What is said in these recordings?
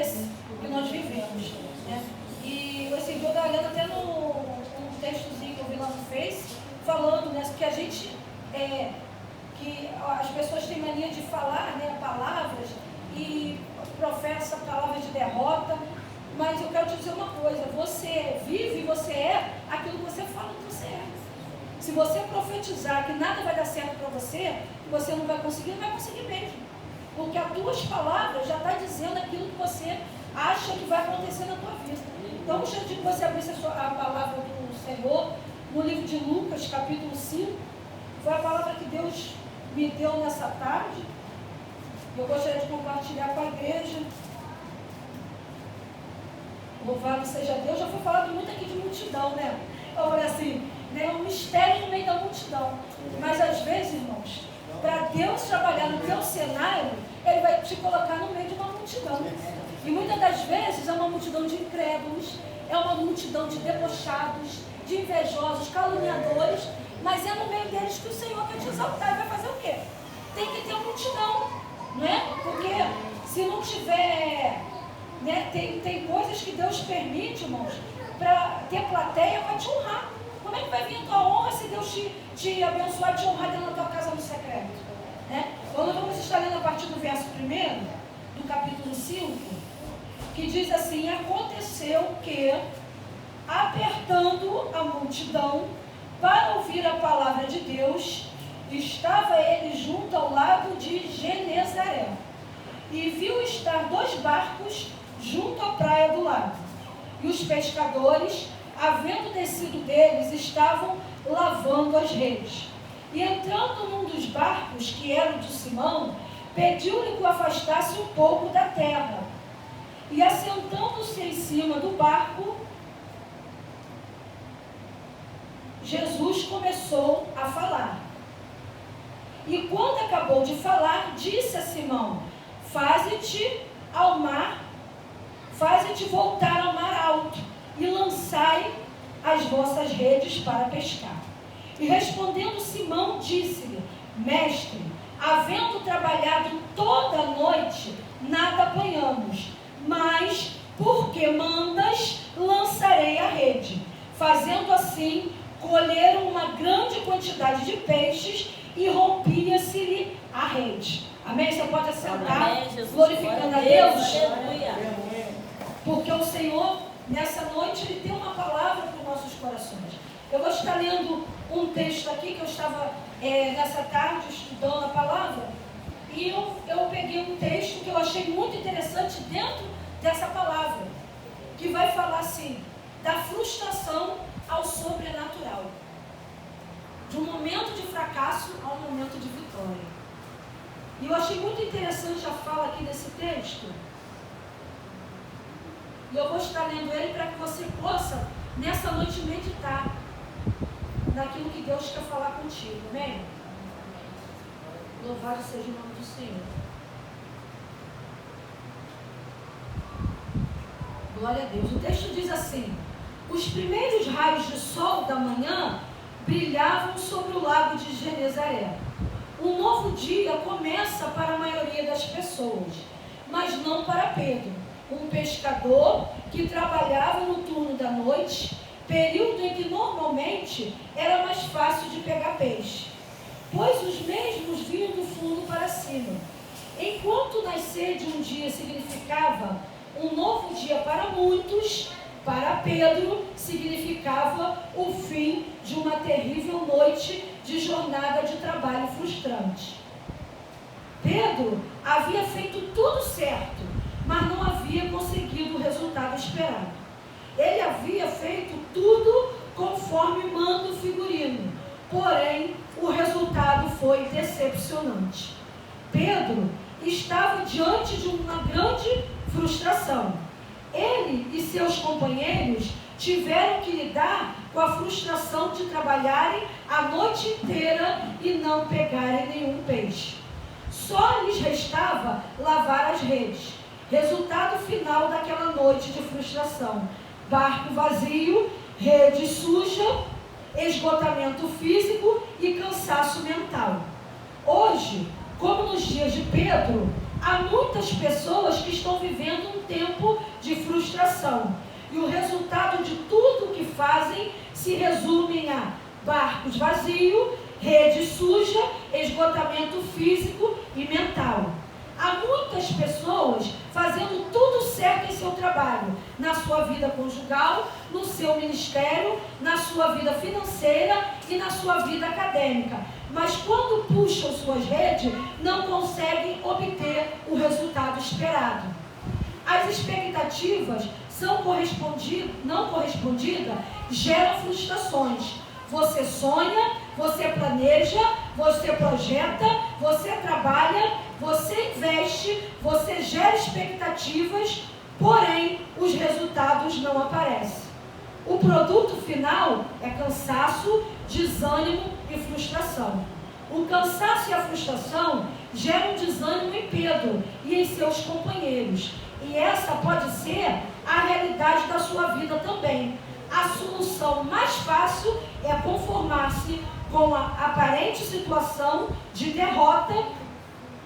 esse que nós vivemos, né? E esse dia eu estava lendo até um textozinho que eu vi lá no Face, falando, né, que a gente, que as pessoas têm mania de falar, né, palavras e professa palavras de derrota, mas eu quero te dizer uma coisa, você vive, você é aquilo que você fala que você é. Se você profetizar que nada vai dar certo para você, que você não vai conseguir mesmo. Porque as tuas palavras já estão dizendo aquilo que você acha que vai acontecer na tua vida. Então, gostaria de que você abrisse a palavra do Senhor no livro de Lucas, capítulo 5. Foi a palavra que Deus me deu nessa tarde. Eu gostaria de compartilhar com a igreja. Louvado seja Deus. Já foi falado muito aqui de multidão, né? Eu falei assim, né, um mistério no meio da multidão. Mas às vezes, irmãos, para Deus trabalhar no teu cenário, Ele vai te colocar no meio de uma multidão. E muitas das vezes é uma multidão de incrédulos, é uma multidão de debochados, de invejosos, caluniadores, mas é no meio deles que o Senhor quer te exaltar. E vai fazer o quê? Tem que ter uma multidão, né? Porque se não tiver, né, tem coisas que Deus permite, irmãos, para ter plateia para te honrar. Como é que vai vir a tua honra se Deus te abençoar e te honrar dentro da tua casa no secreto? Né? Então nós vamos estar lendo a partir do verso 1 do capítulo 5, que diz assim: aconteceu que, apertando a multidão para ouvir a palavra de Deus, estava ele junto ao lago de Genezaré, e viu estar 2 barcos junto à praia do lago. E os pescadores, havendo descido deles, estavam lavando as redes. E entrando num dos barcos, que era o de Simão, pediu-lhe que o afastasse um pouco da terra. E assentando-se em cima do barco, Jesus começou a falar. E quando acabou de falar, disse a Simão: faze-te voltar ao mar alto, e lançai as vossas redes para pescar. E respondendo Simão, disse-lhe: mestre, havendo trabalhado toda a noite, nada apanhamos, mas porque mandas, lançarei a rede. Fazendo assim, colheram uma grande quantidade de peixes e rompia-se-lhe a rede. Amém? Você pode assentar, glorificando a Deus. Porque o Senhor, nessa noite, Ele tem uma palavra para os nossos corações. Eu vou estar lendo um texto aqui que eu estava nessa tarde estudando a palavra, e eu peguei um texto que eu achei muito interessante dentro dessa palavra, que vai falar assim, da frustração ao sobrenatural, de um momento de fracasso ao momento de vitória. E eu achei muito interessante a fala aqui desse texto, e eu vou estar lendo ele para que você possa, nessa noite, meditar naquilo que Deus quer falar contigo. Amém? Louvado seja o nome do Senhor. Glória a Deus. O texto diz assim: os primeiros raios de sol da manhã brilhavam sobre o lago de Genezaré. Um novo dia começa para a maioria das pessoas, mas não para Pedro, um pescador que trabalhava no turno da noite, período em que normalmente era mais fácil de pegar peixe, pois os mesmos vinham do fundo para cima. Enquanto nascer de um dia significava um novo dia para muitos, para Pedro significava o fim de uma terrível noite de jornada de trabalho frustrante. Pedro havia feito tudo certo, mas não havia conseguido o resultado esperado. Ele havia feito tudo conforme manda o figurino, porém o resultado foi decepcionante. Pedro estava diante de uma grande frustração. Ele e seus companheiros tiveram que lidar com a frustração de trabalharem a noite inteira e não pegarem nenhum peixe. Só lhes restava lavar as redes. Resultado final daquela noite de frustração: barco vazio, rede suja, esgotamento físico e cansaço mental. Hoje, como nos dias de Pedro, há muitas pessoas que estão vivendo um tempo de frustração. E o resultado de tudo o que fazem se resume a barcos vazios, rede suja, esgotamento físico e mental. Há muitas pessoas fazendo tudo certo em seu trabalho, na sua vida conjugal, no seu ministério, na sua vida financeira e na sua vida acadêmica. Mas quando puxam suas redes, não conseguem obter o resultado esperado. As expectativas não correspondidas geram frustrações. Você sonha, você planeja, você projeta, você trabalha, você investe, você gera expectativas, porém os resultados não aparecem. O produto final é cansaço, desânimo e frustração. O cansaço e a frustração geram desânimo em Pedro e em seus companheiros. E essa pode ser a realidade da sua vida também. A solução mais fácil é conformar-se com a aparente situação de derrota,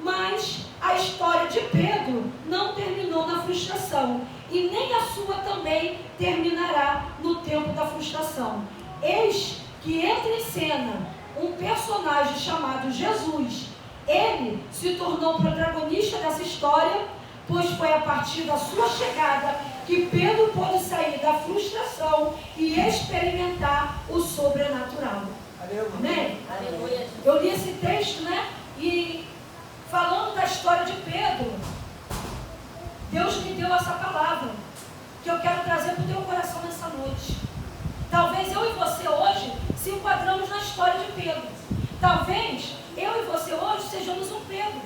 mas a história de Pedro não terminou na frustração e nem a sua também terminará no tempo da frustração. Eis que entra em cena um personagem chamado Jesus. Ele se tornou protagonista dessa história, pois foi a partir da sua chegada que Pedro pôde sair da frustração e experimentar o sobrenatural. Amém? Aleluia. Eu li esse texto, e falando da história de Pedro, Deus me deu essa palavra que eu quero trazer para o teu coração nessa noite. Talvez eu e você hoje se enquadramos na história de Pedro. Talvez eu e você hoje sejamos um Pedro,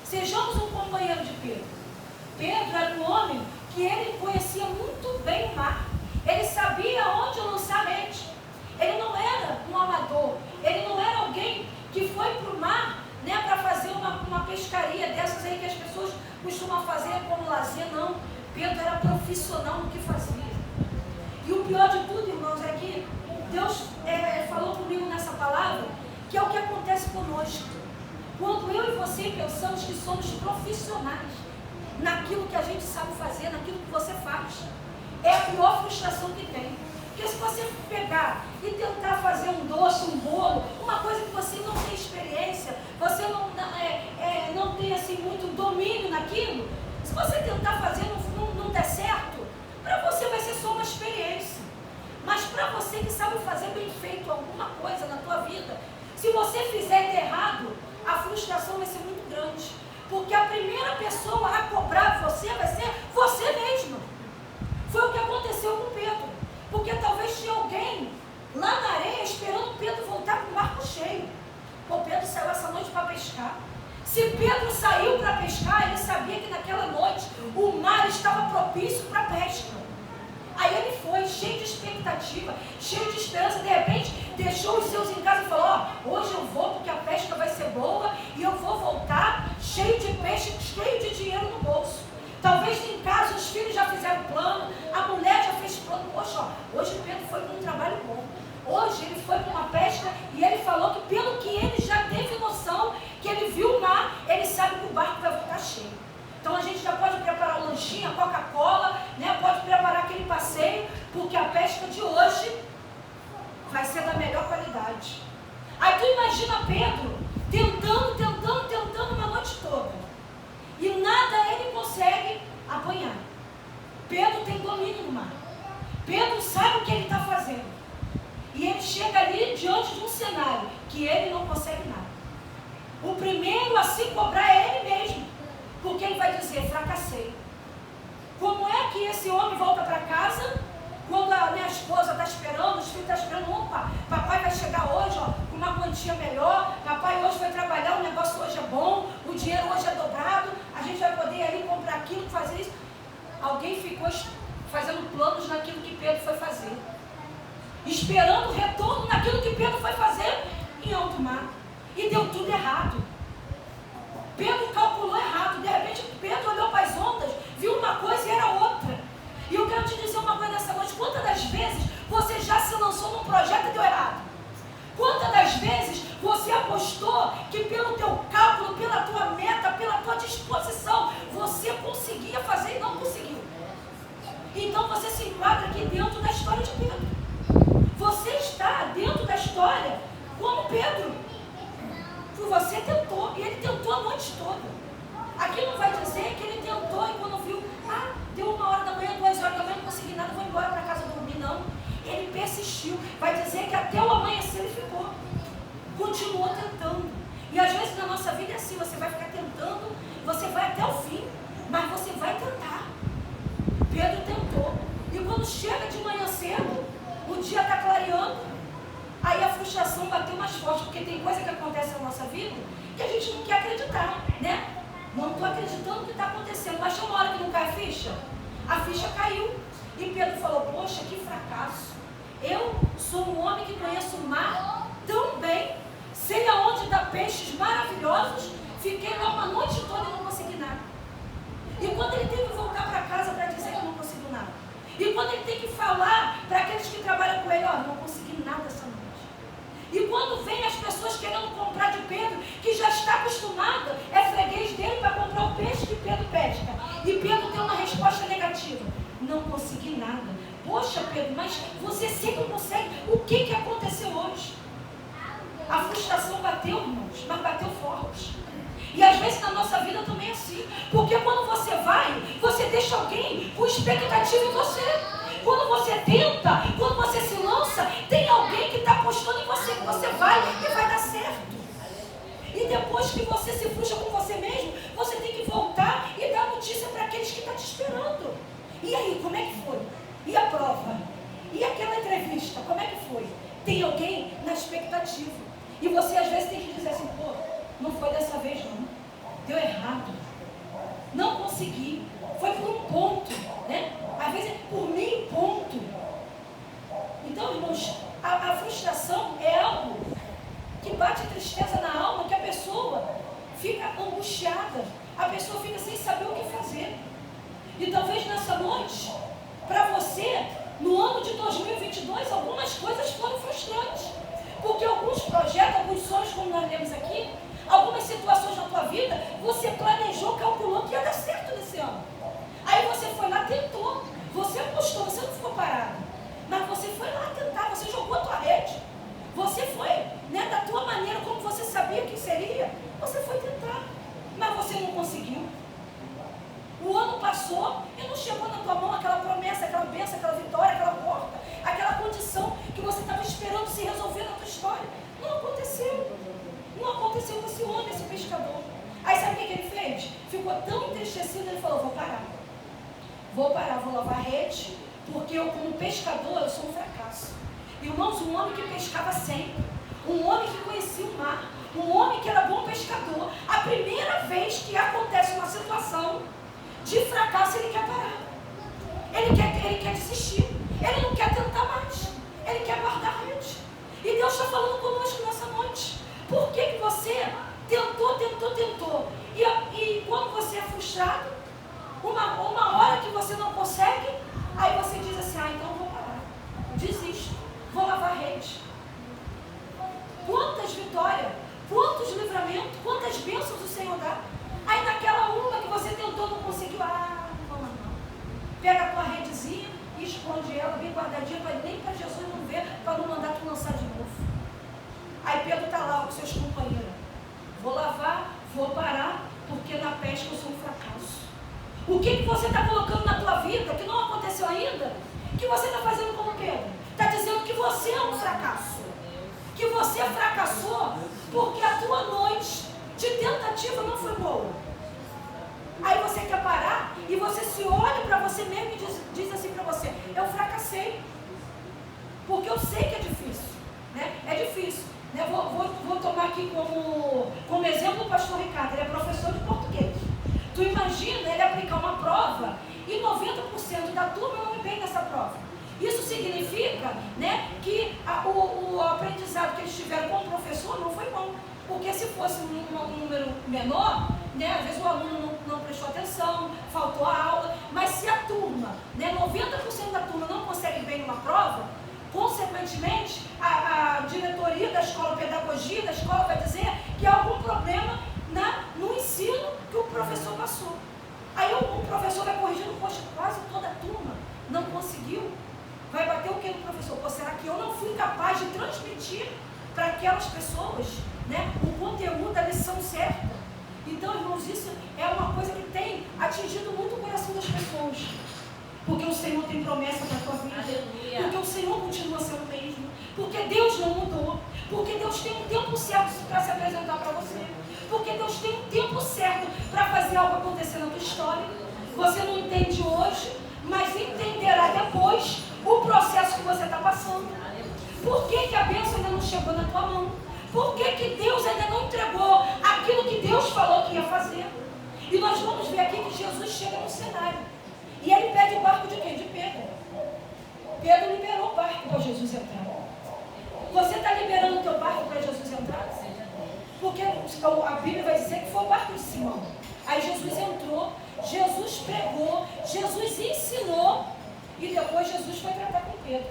sejamos um companheiro de Pedro. Pedro era um homem que ele conhecia muito bem o mar. Ele sabia onde lançar a rede. Ele não era um amador. Ele não era alguém que foi para o mar, para fazer uma pescaria dessas aí que as pessoas costumam fazer como lazer. Não. Pedro era profissional no que fazia. E o pior de tudo, irmãos, é que Deus falou comigo nessa palavra, que é o que acontece conosco. Quando eu e você pensamos que somos profissionais naquilo que a gente sabe fazer, naquilo que você faz, é a pior frustração que tem. Porque se você pegar e tentar fazer um doce, um bolo, uma coisa que você não tem experiência, você não tem assim muito domínio naquilo, se você tentar fazer não der certo, para você vai ser só uma experiência. Mas para você que sabe fazer bem feito alguma coisa na tua vida, se você fizer errado, a frustração vai ser muito grande. Porque a primeira pessoa a cobrar você vai ser você mesmo. Foi o que aconteceu com Pedro. Porque talvez tinha alguém lá na areia esperando Pedro voltar com o barco cheio. Pô, Pedro saiu essa noite para pescar. Se Pedro saiu para pescar, ele sabia que naquela noite o mar estava propício para pesca. Aí ele foi cheio de expectativa, cheio de esperança. De repente deixou os seus em casa e falou: hoje eu vou porque a pesca vai ser boa e eu vou voltar cheio de peixe, cheio de dinheiro no bolso. Talvez em casa os filhos já fizeram plano, a mulher já fez plano. Poxa, hoje Pedro foi para um trabalho bom. Hoje ele foi para uma pesca e ele falou que pelo que ele já teve noção, que ele viu o mar, ele sabe que o barco vai voltar cheio. Então a gente já pode preparar o lanchinho, a Coca-Cola, pode preparar aquele passeio, porque a pesca de hoje vai ser da melhor qualidade. Aí tu imagina Pedro tentando uma noite toda. E nada ele consegue apanhar. Pedro tem domínio no mar. Pedro sabe o que ele está fazendo. E ele chega ali diante de um cenário que ele não consegue nada. O primeiro a se cobrar é ele mesmo. Porque ele vai dizer: fracassei. Como é que esse homem volta para casa quando a minha esposa está esperando, os filhos estão esperando? Opa, papai vai chegar hoje com uma quantia melhor, papai hoje vai trabalhar, o negócio hoje é bom, o dinheiro hoje é dobrado, a gente vai poder ali comprar aquilo, fazer isso. Alguém ficou fazendo planos naquilo que Pedro foi fazer, esperando o retorno naquilo que Pedro foi fazer em alto mar, e deu tudo errado. Pedro calculou errado. De repente Pedro olhou para as ondas, viu uma coisa e era outra. E eu quero te dizer uma coisa nessa noite: quantas das vezes você já se lançou num projeto e deu errado? Quantas das vezes você apostou que pelo teu cálculo, pela tua meta, pela tua disposição, enquadra aqui dentro da história de Pedro. Você está dentro da história como Pedro. Você tentou, e ele tentou a noite toda. Aqui não vai dizer que ele tentou e quando viu, deu 1h da manhã, 2h da manhã, não consegui nada, vou embora para casa dormir. Não, ele persistiu. Vai dizer que até o amanhecer ele ficou. Continuou tentando. E às vezes na nossa vida é assim, você vai ficar tentando, você vai até o fim, mas você vai tentar. Pedro tentou. E quando chega de manhã cedo, o dia está clareando, aí a frustração bateu mais forte, porque tem coisa que acontece na nossa vida que a gente não quer acreditar, né? Não estou acreditando no que está acontecendo, mas chama uma hora que não cai a ficha caiu. E Pedro falou, poxa, que fracasso. Eu sou um homem que conheço o mar tão bem, sei aonde dá peixes maravilhosos, fiquei lá uma noite toda e não consegui nada. E quando ele teve que voltar para casa para dizer que não conseguiu nada, e quando ele tem que falar para aqueles que trabalham com ele, não consegui nada essa noite. E quando vem as pessoas querendo comprar de Pedro, que já está acostumado, é freguês dele para comprar o peixe que Pedro pesca. E Pedro tem uma resposta negativa. Não consegui nada. Poxa, Pedro, mas você sempre consegue. O que aconteceu hoje? A frustração bateu, irmãos, mas bateu forte. E às vezes na nossa vida também é assim. Porque quando você vai, você deixa alguém com expectativa em você. Quando você tenta, quando você se lança, tem alguém que está apostando em você, que você vai e vai dar certo. E depois que você se frustra com você mesmo, você tem que voltar e dar notícia para aqueles que estão te esperando. E aí, como é que foi? E a prova? E aquela entrevista, como é que foi? Tem alguém na expectativa. E você às vezes tem que dizer assim, não foi dessa vez não. Deu errado. Não consegui. Foi por um ponto, né? Às vezes é por meio ponto. Então, irmãos, a frustração é algo que bate tristeza na alma, que a pessoa fica angustiada. A pessoa fica sem saber o que fazer. E talvez nessa noite, para você, no ano de 2022, algumas coisas foram frustrantes. Porque alguns projetos, alguns sonhos, como nós lemos aqui, algumas situações na tua vida, você planejou, calculou que ia dar certo nesse ano. Aí você foi lá, tentou, você apostou, você não ficou parado. Mas você foi lá tentar, você jogou a tua rede. Você foi, né, da tua maneira, como você sabia que seria, você foi tentar. Mas você não conseguiu. O ano passou e não chegou na tua mão aquela promessa, aquela bênção, aquela vitória, aquela porta, aquela condição que você estava esperando se resolver na tua história. Não aconteceu. Não aconteceu com esse homem, esse pescador. Aí sabe o que ele fez? Ficou tão entristecido, ele falou, vou parar, vou lavar a rede, porque eu como pescador, eu sou um fracasso. Irmãos, um homem que pescava sempre, um homem que conhecia o mar, um homem que era bom pescador, a primeira vez que acontece uma situação de fracasso, ele quer parar. Ele quer desistir. Ele não quer tentar mais. Ele quer guardar a rede. E Deus está falando conosco nessa noite. Por que você tentou? E quando você é frustrado, uma hora que você não consegue, aí você diz assim, então eu vou parar. Desisto. Vou lavar a rede. Quantas vitórias, quantos livramentos, quantas bênçãos o Senhor dá. Aí naquela uma que você tentou, não conseguiu, não. Pega a tua redezinha e esconde ela bem guardadinha, nem para Jesus não ver, para não mandar tu lançar de novo. Aí Pedro está lá com seus companheiros. Vou lavar, vou parar, porque na pesca eu sou um fracasso. O que você está colocando na tua vida, que não aconteceu ainda, que você está fazendo como Pedro? Está dizendo que você é um fracasso. Que você fracassou porque a tua noite de tentativa não foi boa. Aí você quer parar e você se olha para você mesmo e diz assim para você, eu fracassei. Porque eu sei que é difícil, né? É difícil. Né? Vou tomar aqui como exemplo o pastor Ricardo, ele é professor de português. Tu imagina ele aplicar uma prova e 90% da turma não vem nessa prova. Isso significa, né, que o aprendizado que eles tiveram com o professor não foi bom. Porque se fosse um número menor, né, às vezes o aluno não prestou atenção, faltou a aula, mas se a turma, né, 90% da turma não consegue bem numa prova, consequentemente, a diretoria da escola, a pedagogia da escola vai dizer que há algum problema no ensino que o professor passou. Aí o professor vai corrigindo, poxa, quase toda a turma Não conseguiu. Vai bater o que no professor? Pô, será que eu não fui capaz de transmitir para aquelas pessoas, né, o conteúdo da lição certa? Então, irmãos, isso é uma coisa que tem atingido muito o coração das pessoas. Porque o Senhor tem promessa para a tua vida. Aleluia. Porque o Senhor continua sendo o mesmo. Porque Deus não mudou. Porque Deus tem um tempo certo para se apresentar para você. Porque Deus tem um tempo certo para fazer algo acontecer na tua história. Você não entende hoje, mas entenderá depois o processo que você está passando. Por que a bênção ainda não chegou na tua mão? Por que Deus ainda não entregou aquilo que Deus falou que ia fazer? E nós vamos ver aqui que Jesus chega no cenário. E ele pede o barco de quem? De Pedro. Pedro liberou o barco para Jesus entrar. Você está liberando o teu barco para Jesus entrar? Porque a Bíblia vai dizer que foi o barco de Simão. Aí Jesus entrou, Jesus pregou, Jesus ensinou e depois Jesus foi tratar com Pedro.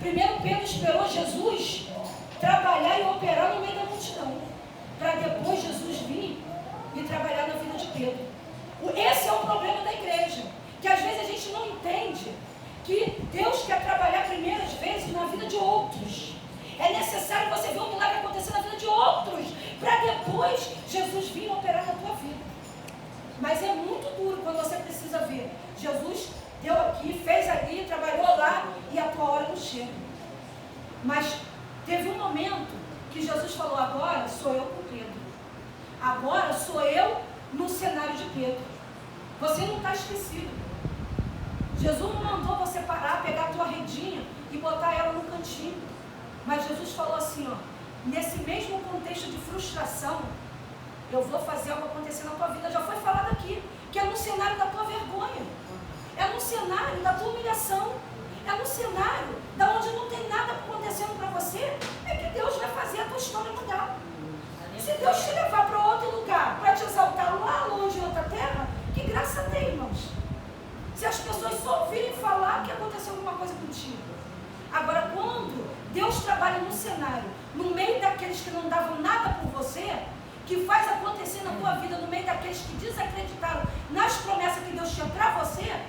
Primeiro Pedro esperou Jesus trabalhar e operar no meio da multidão, para depois Jesus vir e trabalhar na vida de Pedro. Esse é o problema da igreja, que às vezes a gente não entende que Deus quer trabalhar primeiro às vezes na vida de outros. É necessário você ver um milagre acontecer na vida de outros, para depois Jesus vir operar na tua vida. Mas é muito duro quando você precisa ver. Jesus deu aqui, fez ali, trabalhou lá e a tua hora não chega. Mas teve um momento que Jesus falou, agora sou eu com Pedro. Agora sou eu no cenário de Pedro. Você não está esquecido. Jesus não mandou você parar, pegar a tua redinha e botar ela no cantinho. Mas Jesus falou assim, ó, nesse mesmo contexto de frustração, eu vou fazer algo acontecer na tua vida. Já foi falado aqui, que é no cenário da tua vergonha. É no cenário da tua humilhação. É no cenário da onde não tem nada acontecendo para você. É que Deus vai fazer a tua história mudar. Se Deus te levar para outro lugar, para te exaltar lá longe em outra terra, que graça tem, irmãos? Se as pessoas só ouvirem falar que aconteceu alguma coisa contigo. Agora, quando Deus trabalha no cenário, no meio daqueles que não davam nada por você, que faz acontecer na tua vida, no meio daqueles que desacreditaram nas promessas que Deus tinha para você,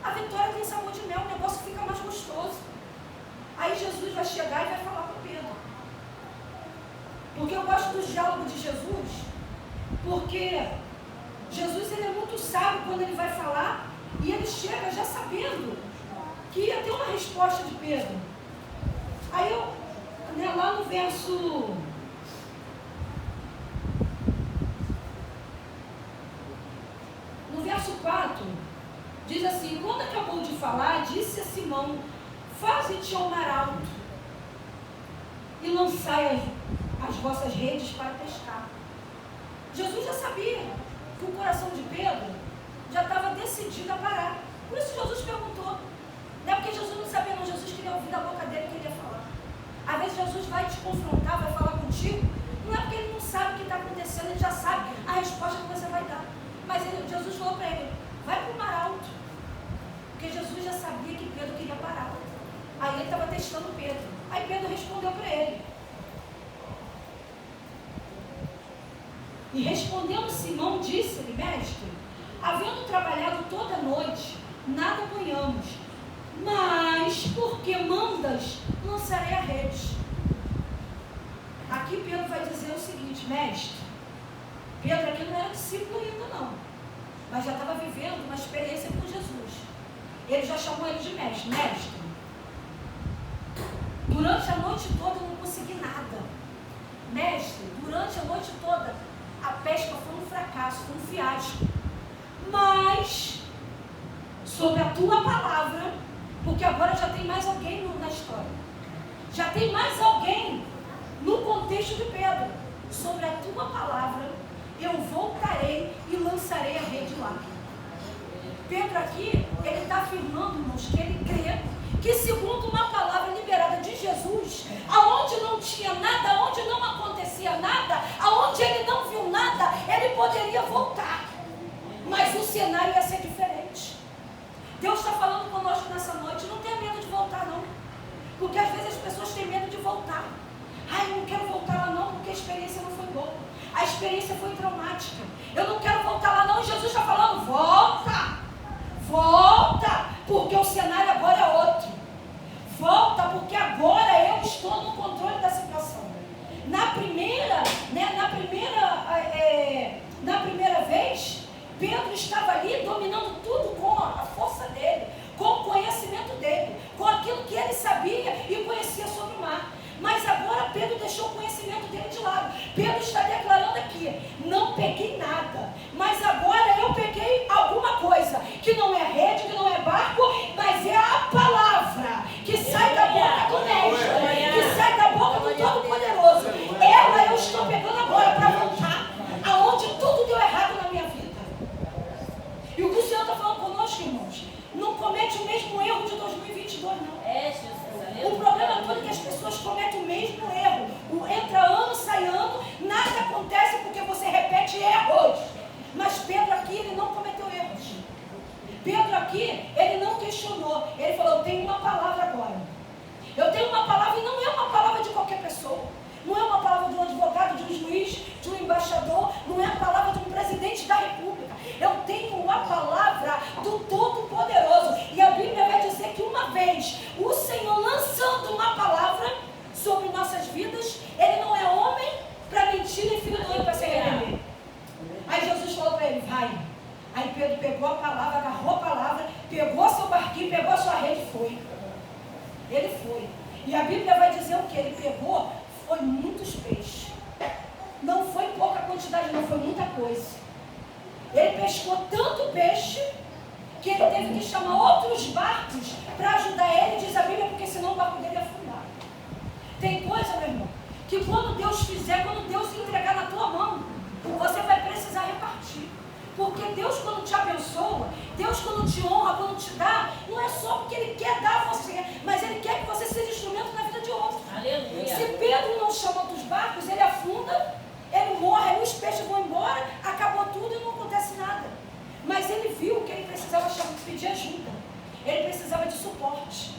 a vitória tem sabor de mel, o negócio fica mais gostoso. Aí Jesus vai chegar e vai falar com Pedro. Porque eu gosto do diálogo de Jesus, porque Jesus ele é muito sábio quando ele vai falar, e ele chega já sabendo que ia ter uma resposta de Pedro. Aí eu, né, lá no verso 4, diz assim, quando acabou de falar, disse a Simão, faze-te ao mar alto e lançai as vossas redes para pescar. Jesus já sabia que o coração de Pedro já estava decidido a parar. Por isso Jesus perguntou. Não é porque Jesus não sabia, não. Jesus queria ouvir da boca dele o que ele ia falar. Às vezes Jesus vai te confrontar, vai falar contigo. Não é porque ele não sabe o que está acontecendo, ele já sabe a resposta que você vai dar. Mas Jesus falou para ele, vai para o mar alto. Porque Jesus já sabia que Pedro queria parar. Aí ele estava testando Pedro. Aí Pedro respondeu para ele. E respondendo Simão, disse-lhe, mestre, havendo trabalhado toda a noite, nada apanhamos, mas porque mandas, lançarei a rede. Aqui Pedro vai dizer o seguinte, mestre, Pedro aqui não era discípulo ainda não, mas já estava vivendo uma experiência com Jesus. Ele já chamou ele de mestre. Mestre, durante a noite toda eu não consegui nada. Mestre, durante a noite toda a pesca foi um fracasso, foi um fiasco. Mas, sobre a tua palavra, porque agora já tem mais alguém na história, já tem mais alguém no contexto de Pedro, sobre a tua palavra, eu voltarei e lançarei a rede lá. Pedro aqui, ele está afirmando, irmãos, que ele crê que segundo uma palavra liberada de Jesus, aonde não tinha nada, aonde não acontecia nada, aonde ele não viu nada, ele poderia voltar. Mas o cenário ia ser diferente. Deus está falando conosco nessa noite, não tenha medo de voltar não. Porque às vezes as pessoas têm medo de voltar. Ai, eu não quero voltar lá não, porque a experiência não foi boa. A experiência foi traumática. Eu não quero voltar lá não, e Jesus está falando, volta! Volta! porque agora eu estou no controle da situação. Na primeira vez, Pedro estava ali dominando tudo com a força dele, com o conhecimento dele, com aquilo que ele sabia e conhecia sobre o mar. Mas agora Pedro deixou o conhecimento dele de lado. Pedro está declarando aqui: não peguei nada, mas agora eu peguei alguma coisa, que não é rede, que não é barco, mas é a palavra que sai da boca do Mestre, que sai da boca do Todo-Poderoso. Ela eu estou pegando agora para voltar aonde tudo deu errado na minha vida. E o que o Senhor está falando conosco, irmãos, não comete o mesmo erro de 2022, não. O problema todo é que as pessoas cometem o mesmo erro. Entra ano, sai ano, nada acontece porque você repete erros. Mas Pedro aqui, ele não cometeu erros. Pedro aqui, ele não questionou. Ele falou: eu tenho uma palavra agora. Eu tenho uma palavra, e não é uma palavra de qualquer pessoa. Não é uma palavra de um advogado, de um juiz, de um embaixador. Não é a palavra de um presidente da república. Eu tenho a palavra do Todo-Poderoso. E a Bíblia vai dizer que uma vez o Senhor lançando uma palavra sobre nossas vidas, Ele não é homem para mentir, nem filho do homem para se arrepender. Aí Jesus falou para ele: vai. Aí Pedro pegou a palavra, agarrou a palavra, pegou seu barquinho, pegou a sua rede e foi. Ele foi. E a Bíblia vai dizer o que? Ele pegou, foi muitos peixes. Não foi pouca quantidade, não, foi muita coisa. Ele pescou tanto peixe que ele teve que chamar outros barcos para ajudar ele, diz a Bíblia, porque senão o barco dele ia afundar. Tem coisa, meu irmão, que quando Deus fizer, quando Deus entregar na tua mão, você vai precisar repartir. Porque Deus, quando te abençoa, Deus, quando te honra, quando te dá, não é só porque Ele quer dar a você, mas Ele quer que você seja instrumento na vida de outros. Aleluia. Se Pedro não chama outros barcos, ele afunda, ele morre, aí os peixes vão embora, acabou tudo e não acontece nada. Mas ele viu que ele precisava pedir ajuda, ele precisava de suporte.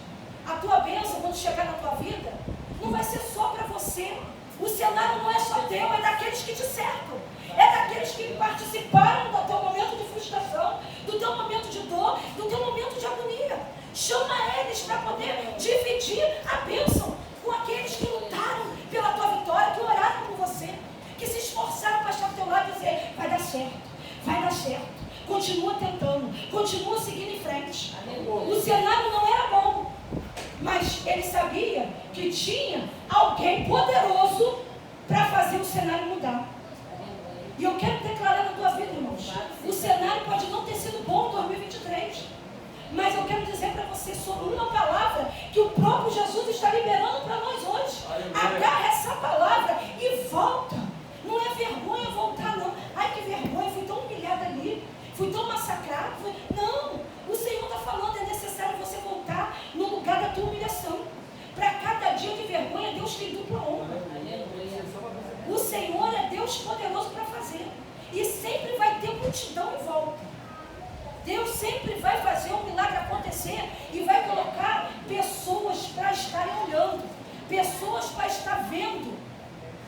A tua bênção, quando chegar na tua vida, não vai ser só para você. O cenário não é só teu, é daqueles que te cercam. É daqueles que participaram do teu momento de frustração, do teu momento de dor, do teu momento de agonia. Chama eles para poder dividir a bênção com aqueles que lutaram pela tua vitória, que oraram por você, que se esforçaram para estar ao teu lado e dizer: vai dar certo, vai dar certo. Continua tentando, continua seguindo em frente. O cenário não era bom, mas ele sabia que tinha alguém poderoso para fazer o cenário mudar. E eu quero declarar na tua vida, irmãos, o cenário pode não ter sido bom em 2023, mas eu quero dizer para você sobre uma palavra que o próprio Jesus está liberando para nós hoje. Agarra essa palavra e volta. Não é vergonha voltar, não. Ai, que vergonha, fui tão humilhada ali, fui tão massacrado. Não, o Senhor está falando, é necessário você voltar no lugar da tua humilhação. Para cada dia de vergonha, Deus tem dupla honra. O Senhor é Deus poderoso para fazer. E sempre vai ter multidão em volta. Deus sempre vai fazer um milagre acontecer e vai colocar pessoas para estarem olhando, pessoas para estar vendo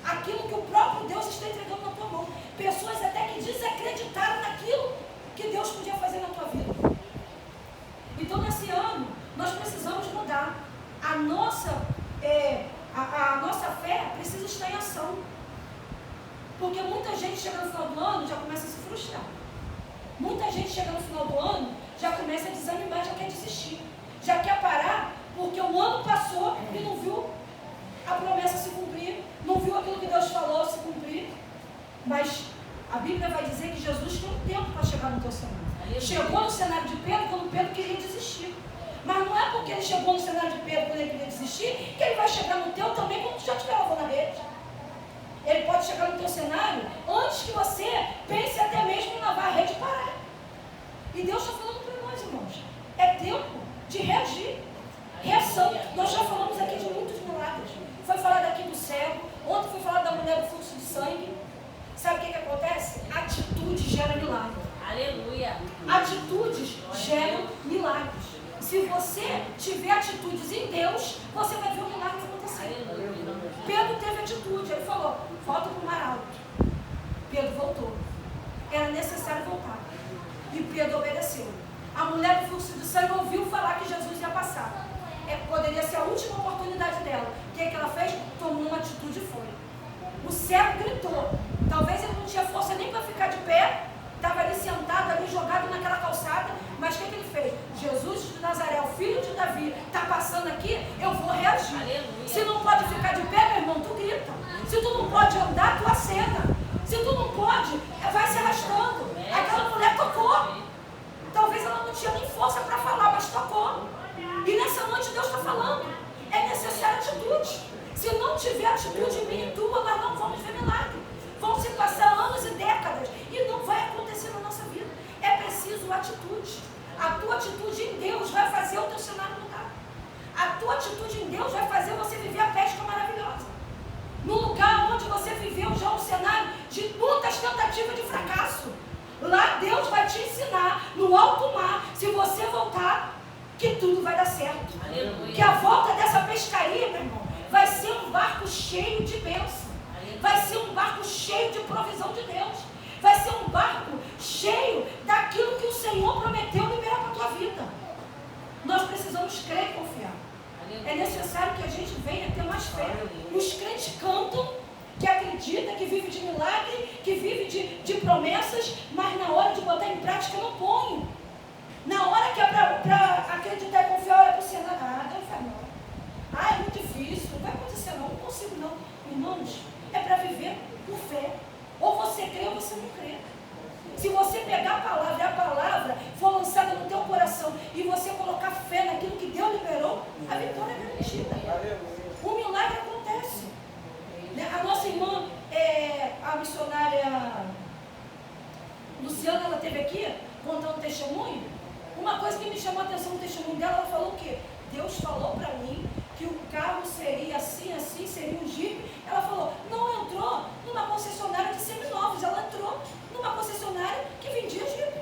aquilo que o próprio Deus está entregando na tua mão. Pessoas até que desacreditaram naquilo que Deus podia fazer na tua vida. Então, nesse ano, nós precisamos mudar. A nossa fé precisa estar em ação. Porque muita gente chega no final do ano e já começa a se frustrar. Muita gente chega no final do ano, já começa a desanimar, já quer desistir. Já quer parar, porque o ano passou e não viu a promessa se cumprir, não viu aquilo que Deus falou se cumprir. Mas a Bíblia vai dizer que Jesus tem um tempo para chegar no teu cenário. Chegou no cenário de Pedro quando Pedro queria desistir. Mas não é porque ele chegou no cenário de Pedro quando ele queria desistir, que ele vai chegar no teu também quando tu já estiver lavando a rede. Ele pode chegar no teu cenário antes que você pense até mesmo em lavar a rede e parar. E Deus está falando para nós, irmãos. É tempo de reagir. Reação. Nós já falamos aqui de muitos milagres. Foi falado aqui do cego. Ontem foi falado da mulher do fluxo de sangue. Sabe o que acontece? Atitude gera milagre. Aleluia. Atitudes geram milagres. Se você tiver atitudes em Deus, você vai ver o milagre acontecer. Pedro teve atitude, ele falou: volta para o mar alto. Pedro voltou. Era necessário voltar. E Pedro obedeceu. A mulher do fluxo de sangue ouviu falar que Jesus ia passar. poderia ser a última oportunidade dela. O que ela fez? Tomou uma atitude e foi. O cego gritou. Talvez ele não tinha força nem para ficar de pé, estava ali sentado, ali jogado naquela calçada, mas o que ele fez? Jesus de Nazaré, o filho de Davi, está passando aqui, eu vou reagir. Aleluia. Se não pode ficar de pé, meu irmão, tu grita. Se tu não pode andar, tu acena. Se tu não pode, vai se arrastando. Aquela mulher tocou. Talvez ela não tinha nem força para falar, mas tocou. E nessa noite Deus está falando. É necessária atitude. Se não tiver atitude minha e tua, nós não vamos ver milagre. Vão se passar anos e décadas e não vai acontecer na nossa vida. É preciso atitude. A tua atitude em Deus vai fazer o teu cenário mudar. A tua atitude em Deus vai fazer você viver a pesca maravilhosa. No lugar onde você viveu já um cenário de muitas tentativas de fracasso. Lá Deus vai te ensinar, no alto mar, se você voltar, que tudo vai dar certo. Aleluia. Que a volta dessa pescaria, meu irmão, vai ser um barco cheio de bênção. Vai ser um barco cheio de provisão de Deus. Vai ser um barco cheio daquilo que o Senhor prometeu liberar para a tua vida. Nós precisamos crer e confiar. É necessário que a gente venha ter mais fé. Os crentes cantam, que acredita, que vive de milagre, que vive de promessas, mas na hora de botar em prática não põe. Na hora que é para acreditar e confiar, olha para o cenário. Deus vai não. É muito difícil, não vai acontecer não consigo não. Irmãos, é para viver por fé. Ou você crê ou você não crê. Se você pegar a palavra e a palavra for lançada no teu coração e você colocar fé naquilo que Deus liberou, a vitória é garantida. O milagre acontece. A nossa irmã, a missionária Luciana, ela esteve aqui contando testemunho. Uma coisa que me chamou a atenção no testemunho dela, ela falou que Deus falou para mim que o carro seria assim, assim, seria um Jeep. Ela falou, não entrou numa concessionária de seminovos, ela entrou numa concessionária que vendia Jeep.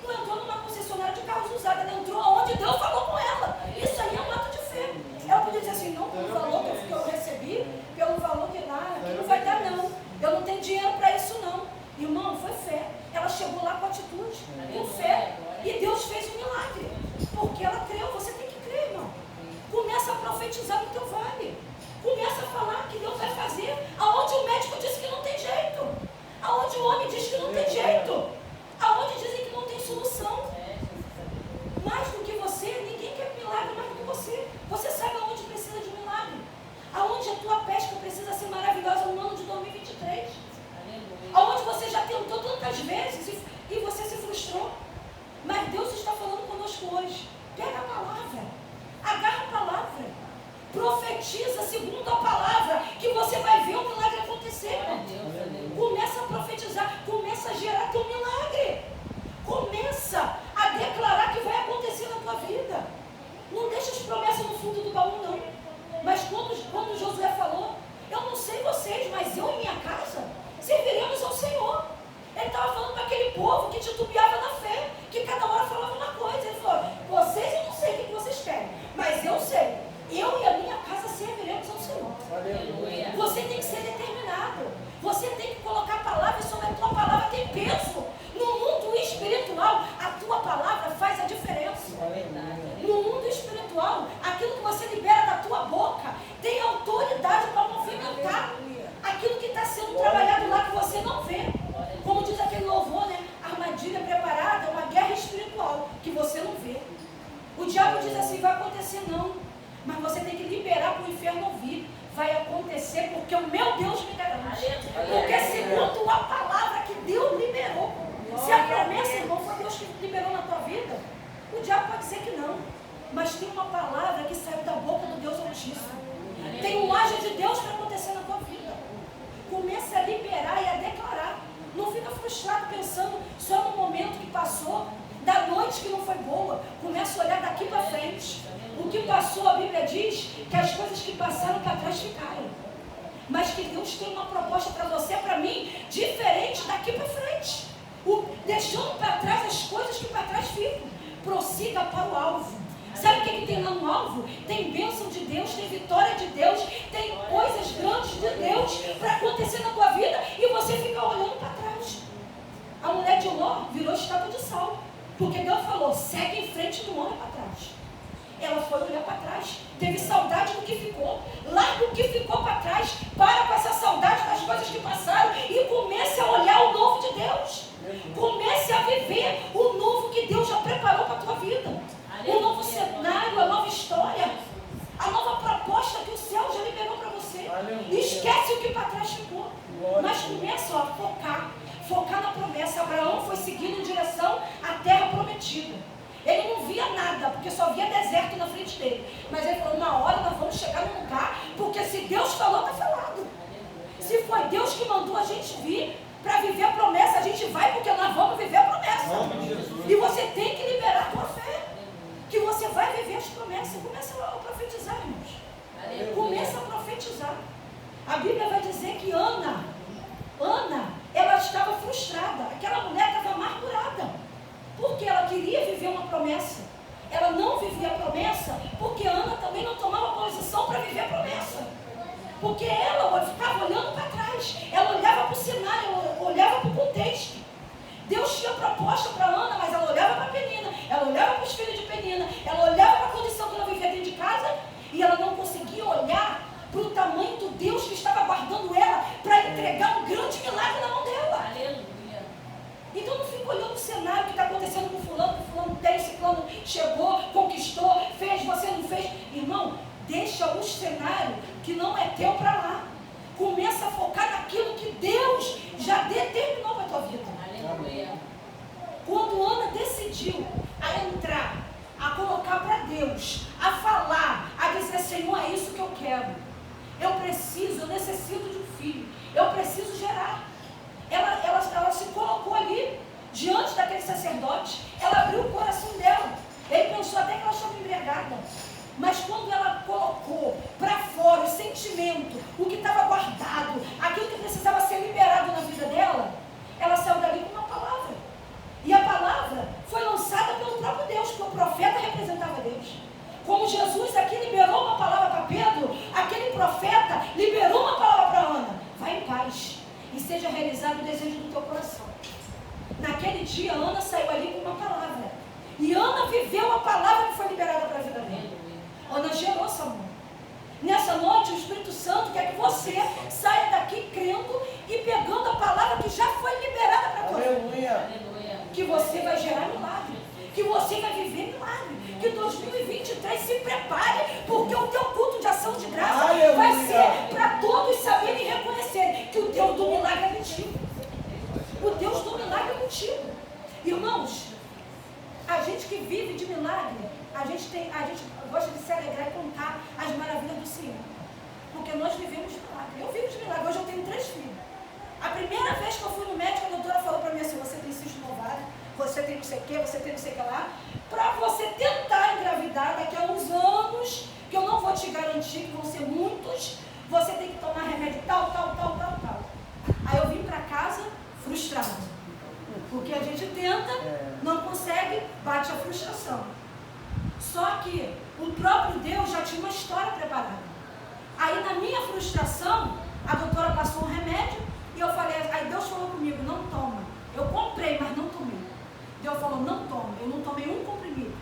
Não entrou numa concessionária de carros usados, ela entrou onde Deus falou com ela. Isso aí é um ato de fé. Ela podia dizer assim, não, pelo valor que eu recebi, pelo valor que não vai dar não. Eu não tenho dinheiro para isso não. Irmão, foi fé. Ela chegou lá com atitude, com fé. E Deus fez um milagre. Porque ela creu, você tem que crer, irmão. Começa a profetizar no teu vale. Começa a falar que Deus vai fazer. Aonde o médico disse que não tem jeito. Aonde o homem diz que não tem jeito. Aonde dizem que não tem solução. Mais do que você, ninguém quer milagre mais do que você. Você sabe aonde precisa de milagre. Aonde a tua pesca precisa ser maravilhosa no ano de 2023. Aonde você já tentou tantas vezes e você se frustrou. Mas Deus está falando conosco hoje. Pega a palavra. Agarra a palavra. Profetiza segundo a palavra, que você vai ver o milagre acontecer. Começa a profetizar, começa a gerar teu milagre. Começa a declarar que vai acontecer na tua vida. Não deixa as promessas no fundo do baú, não. Mas quando Josué falou, eu não sei vocês, mas eu e minha casa serviremos ao Senhor. Ele estava falando para aquele povo que titubeava na fé, que cada hora falava uma coisa. Ele falou, vocês eu não sei o que vocês querem, mas eu sei. Eu e a minha casa serviremos ao Senhor. Aleluia. Você tem que ser determinado. Você tem que colocar a palavra, e sobre a tua palavra tem peso. No mundo espiritual, a tua palavra faz a diferença. No mundo espiritual, aquilo que você libera da tua boca tem autoridade para movimentar aquilo que está sendo trabalhado lá que você não vê. Como diz aquele louvor, né? Armadilha preparada é uma guerra espiritual que você não vê. O diabo diz assim, vai acontecer não. Mas você tem que liberar para o inferno ouvir. Vai acontecer porque o meu Deus me garante. Porque segundo a palavra que Deus liberou, se a promessa, irmão, foi Deus que liberou na tua vida, o diabo pode dizer que não. Mas tem uma palavra que saiu da boca do Deus Altíssimo. Tem um ágio de Deus para acontecer na tua vida. Começa a liberar e a declarar. Não fica frustrado pensando só no momento que passou, da noite que não foi boa. Começa a olhar daqui para frente. O que passou, a Bíblia diz que as coisas que passaram para trás ficaram. Mas que Deus tem uma proposta para você, para mim, diferente daqui para frente. Deixando para trás as coisas que para trás ficam. Prossiga para o alvo. Sabe o que tem lá no alvo? Tem bênção de Deus, tem vitória de Deus, tem coisas grandes de Deus para acontecer na tua vida e você fica olhando para trás. A mulher de Ló virou estátua de sal, porque Deus falou, segue em frente e não olha para trás. Ela foi olhar para trás, teve saudade do que ficou. Larga o que ficou para trás, para com essa saudade das coisas que passaram e comece a olhar o novo de Deus. Comece a viver o novo que Deus já preparou para a tua vida. O novo cenário, a nova história, a nova proposta que o céu já liberou para você. Esquece o que para trás ficou. Mas começa a focar na promessa. Abraão foi seguindo em direção à terra prometida. Ele não via nada, porque só via deserto na frente dele. Mas ele falou, uma hora nós vamos chegar no lugar, porque se Deus falou, está falado. Se foi Deus que mandou a gente vir para viver a promessa, a gente vai, porque nós vamos viver a promessa. E você tem que liberar a tua fé, que você vai viver as promessas. Começa a profetizar, irmãos. Começa a profetizar. A Bíblia vai dizer que Ana, ela estava frustrada. Aquela mulher estava amargurada. Porque ela queria viver uma promessa. Ela não vivia a promessa porque Ana também não tomava posição para viver a promessa. Porque ela ficava olhando para trás. Ela olhava para o cenário, ela olhava para o contexto. Deus tinha proposta para Ana, mas ela olhava para Penina, ela olhava para os filhos de Penina, ela olhava para a condição que ela vivia dentro de casa e ela não conseguia olhar para o tamanho do Deus que estava guardando ela para entregar um grande milagre na mão dela. Aleluia. Então não fica olhando o cenário que está acontecendo com fulano, que fulano tem, ciclano chegou, conquistou, fez, você não fez. Irmão, deixa o cenário que não é teu para lá. Começa a focar naquilo que Deus já determinou para a tua vida. Aleluia. Quando Ana decidiu a entrar, a colocar para Deus, a falar, a dizer, Senhor, é isso que eu quero. Eu necessito de um filho. Eu preciso gerar. Ela se colocou ali, diante daquele sacerdote. Ela abriu o coração dela. Ele pensou até que ela estava embriagada. Mas quando ela colocou para fora o sentimento, o que estava guardado, aquilo que precisava ser liberado na vida dela, ela saiu dali com uma palavra. E a palavra foi lançada pelo próprio Deus, porque o profeta representava Deus. Como Jesus aqui liberou uma palavra para Pedro, aquele profeta liberou uma palavra para Ana. Vai em paz e seja realizado o desejo do teu coração. Naquele dia, Ana saiu ali com uma palavra. E Ana viveu a palavra que foi liberada para a vida dela. Ana gerou Samuel. Nessa noite, o Espírito Santo quer que você saia daqui crendo e pegando a palavra que já foi liberada para a tua vida. Que você vai gerar milagre. Que você vai viver milagre. Que 2023 se prepare, porque o teu culto de ação de graça vai ser para todos saberem e reconhecerem que o Deus do milagre é contigo. O Deus do milagre é contigo. Irmãos, a gente que vive de milagre, a gente gosta de se alegrar e contar as maravilhas do Senhor. Porque nós vivemos de milagre. Eu vivo de milagre. Hoje eu tenho 3 filhos. A primeira vez que eu fui no médico, a doutora falou para mim assim, você tem cisto no ovário, você tem não sei o que, você tem não sei o que lá. Para você tentar engravidar daqui a uns anos, que eu não vou te garantir que vão ser muitos, você tem que tomar remédio tal. Aí eu vim para casa frustrada. Porque a gente tenta, não consegue, bate a frustração. Só que o próprio Deus já tinha uma história preparada. Aí na minha frustração, a doutora passou um remédio e eu falei, aí Deus falou comigo, não toma. Eu comprei, mas não tomei. Deus falou, não toma. Eu não tomei um comprimido.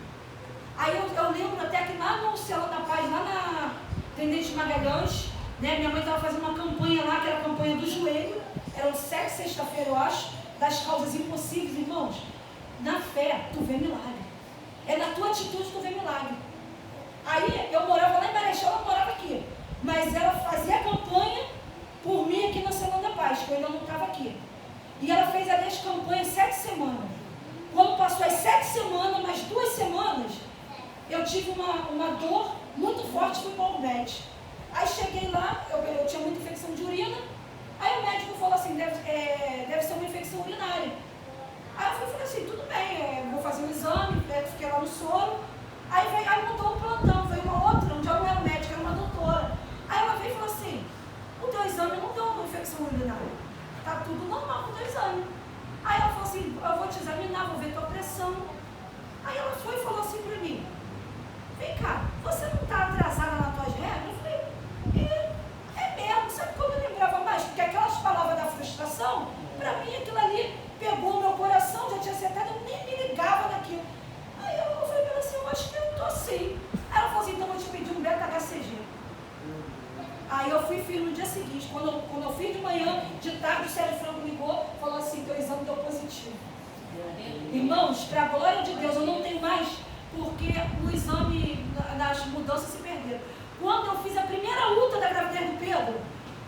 Aí eu lembro até que lá no Céu da Paz, lá na Tenente Magalhães, né, minha mãe estava fazendo uma campanha lá, que era a campanha do joelho. Eram 7 sexta-feira, eu acho, das causas impossíveis, irmãos. Na fé, tu vê milagre. É na tua atitude que tu vê milagre. Aí eu morava lá em Marechal, ela morava aqui. Mas ela fazia a campanha por mim aqui na Semana da Paz, que eu ainda não estava aqui. E ela fez ali as campanhas 7 semanas. Quando passou as 7 semanas, mais 2 semanas, eu tive uma dor muito forte, fui para o médico. Aí cheguei lá, eu tinha muita infecção de urina. Aí o médico falou assim, deve ser uma infecção urinária. Aí eu falei assim, tudo bem, vou fazer um exame, fiquei lá no soro. Aí mudou o plantão, veio uma outra, onde eu não era médica, era uma doutora. Aí ela veio e falou assim, o teu exame não deu uma infecção urinária. Tá tudo normal com o teu exame. Aí ela falou assim, eu vou te examinar, vou ver tua pressão. Aí ela foi e falou assim pra mim, vem cá, você não está atrasada nas tuas regras? Eu falei, é mesmo, sabe quando eu lembrava mais? Porque aquelas palavras da frustração, pra mim aquilo ali irmãos, para a glória de Deus, eu não tenho mais, porque o exame, nas mudanças se perderam. Quando eu fiz a primeira luta da gravidez do Pedro,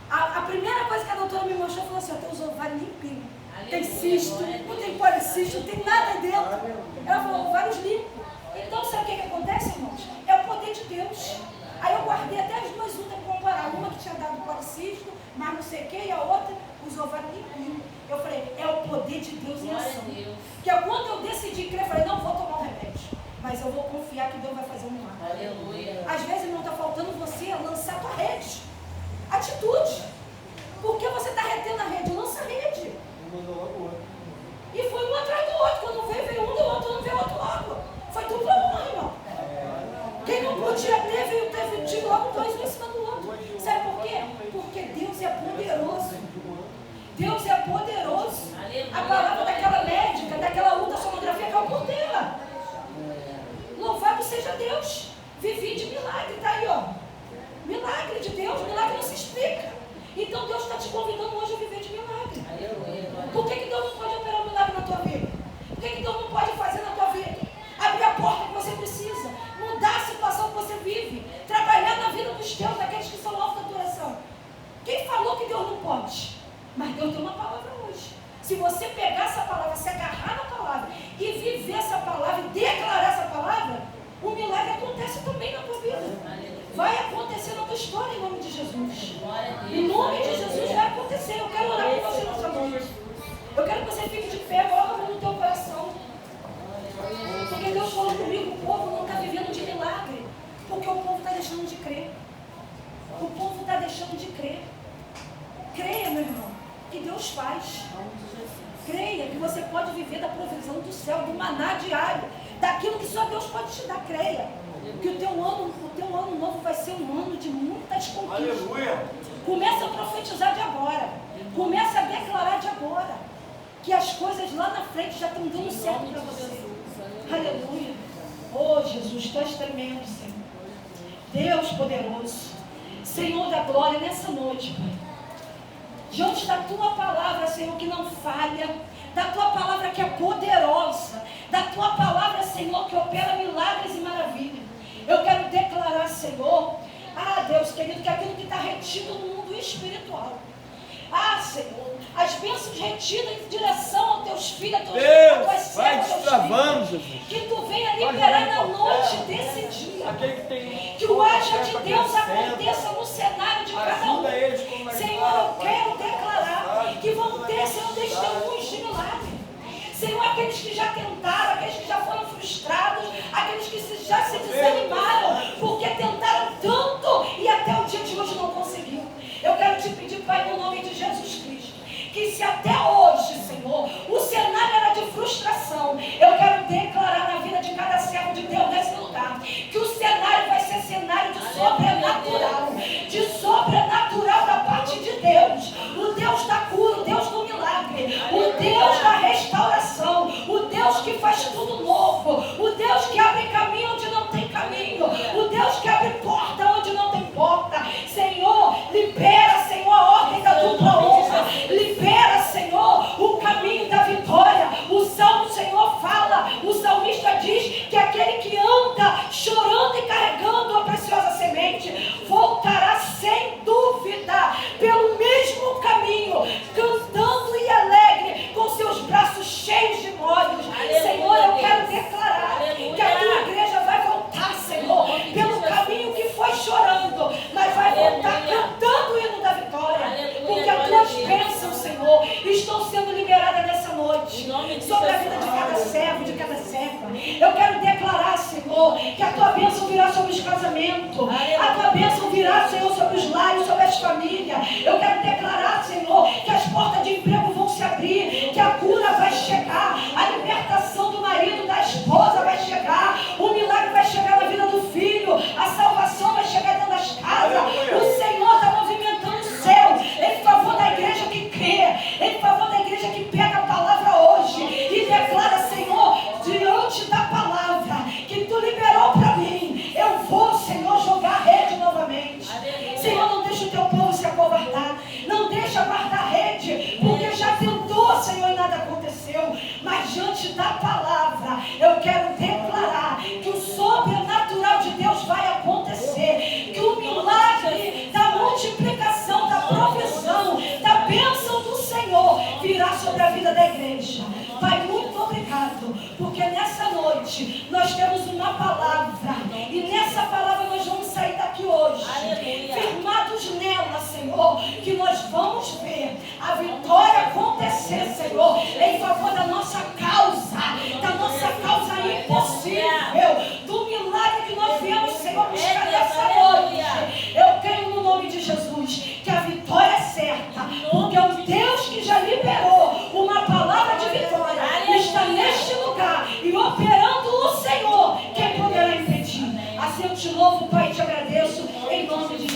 a primeira coisa que a doutora me mostrou, falou assim: tem os ovários limpinhos, tem cisto, não tem policisto, não tem nada dentro. Ela falou: ovários limpos. Então, sabe o que acontece, irmãos? É o poder de Deus. Aí eu guardei até as duas lutas para comparar. Uma que tinha dado policisto, mas não sei o que, e a outra, os ovários limpinhos. Eu falei: é o poder de Deus em ação. Que quando eu decidi crer, eu falei: não vou tomar o remédio, mas eu vou confiar que Deus vai fazer um milagre. Aleluia. Às vezes, irmão, está faltando você lançar a tua rede. Atitude. Por que você está retendo a rede? Lança a rede. E foi um atrás do outro. Quando veio um, do outro, não veio outro logo. Foi tudo para um, irmão. Quem não podia ter, teve logo dois um em cima do outro. Sabe por quê? Porque Deus é poderoso. Deus é poderoso. A palavra daquela médica, daquela ultrassonografia, caiu por terra. Louvado seja Deus. Vivi de milagre, está aí, ó. Milagre de Deus, milagre não se explica. Então Deus está te convidando hoje a viver de milagre. Por que Deus não pode operar um milagre na tua vida? Por que Deus não pode fazer na tua vida? Abrir a porta que você precisa, mudar a situação que você vive, trabalhar na vida dos teus, daqueles que são alvo da tua oração. Quem falou que Deus não pode? Mas Deus tem uma palavra hoje. Se você pegar essa palavra, se agarrar na palavra e viver essa palavra e declarar essa palavra, o milagre acontece também na tua vida. Vai acontecer na tua história em nome de Jesus. Em nome de Jesus vai acontecer. Eu quero orar por você nessa noite. Eu quero que você fique de pé, coloca no teu coração. Porque Deus falou comigo, o povo não está vivendo de milagre. Porque o povo está deixando de crer. O povo está deixando de crer. Creia, meu irmão, que Deus faz. Creia que você pode viver da provisão do céu, do maná diário, daquilo que só Deus pode te dar. Creia que o teu ano novo vai ser um ano de muitas conquistas. Aleluia. Começa a profetizar de agora. Começa a declarar de agora. Que as coisas lá na frente já estão dando certo para você. Aleluia. Oh Jesus, tu és tremendo, Senhor. Deus poderoso. Senhor da glória, nessa noite, Pai. Diante da tua palavra, Senhor, que não falha, da tua palavra que é poderosa, da tua palavra, Senhor, que opera milagres e maravilhas. Eu quero declarar, Senhor, Deus querido, que aquilo que está retido no mundo espiritual, Senhor, as bênçãos retidas em direção aos teus filhos, às tuas servas, que tu venha liberar na noite desse dia, que o haja de Deus aconteça no cenário de cada um. Senhor, eu quero declarar que vão ter, Senhor, testemunhos de milagre. Senhor, aqueles que já tentaram, aqueles que já foram frustrados, aqueles que já se desanimaram, porque tentaram tanto e até o dia de hoje não conseguiram. Eu quero te pedir, Pai, no nome de Jesus Cristo, que se até hoje, Senhor, o cenário era de frustração, eu quero declarar na vida de cada servo de Deus nesse lugar, que o cenário vai ser cenário de sobrenatural da parte de Deus, o Deus da cura, o Deus do milagre, o Deus da restauração, o Deus que faz tudo novo, o Deus que abre caminho onde não tem caminho, o Deus que abre porta onde não tem porta. Senhor, libera, Senhor, a ordem da dupla honra, libera, Senhor, o caminho da vitória. O Salmo, Senhor, fala, o salmista diz que aquele que anda chorando e carregando a preciosa semente, voltará sem dúvida pelo mesmo caminho, cantando e alegre, com seus braços cheios de molhos. Senhor, eu quero declarar que a tua igreja vai voltar, Senhor, pelo caminho que foi chorando, mas vai voltar cantando o hino da vitória, porque as tuas bênçãos, Senhor, estão sendo liberadas nessa noite sobre a vida de cada servo, de cada serva. Eu quero declarar, Senhor, que a tua bênção virá sobre os casamentos, a tua bênção virá, Senhor, sobre os lares, sobre as famílias. Eu quero declarar, Senhor, que as portas de emprego vão se abrir, que a cura vai chegar, a libertação do marido, da esposa vai chegar, o milagre vai chegar na vida do filho, a salvação vai chegar dentro das casas. O Senhor está movimentando o céu em favor da igreja que crê, em favor da igreja que pega a palavra hoje e declara, Senhor, diante da palavra que tu liberou para mim, eu vou, Senhor, jogar a rede novamente. Senhor, não deixa o teu povo se acovardar, não deixa guardar a rede, porque já tentou, Senhor, e nada aconteceu. aconteceu, mas diante da palavra, eu quero declarar que o sobrenatural de Deus vai acontecer, que o milagre da multiplicação, da provisão, da bênção do Senhor virá sobre a vida da igreja. Pai, muito obrigado, porque nessa noite nós temos uma palavra, e nessa palavra nós vamos sair daqui hoje, firmados nela, Senhor, que nós vamos ver a vitória acontecer, Senhor, em favor da nossa causa impossível, do milagre que nós viemos, Senhor, buscar nessa noite. Eu creio no nome de Jesus que a vitória é certa, porque é o Deus que já liberou uma palavra de vitória está neste lugar, e operando o Senhor, quem poderá impedir? Assim eu te louvo, Pai, e te agradeço em nome de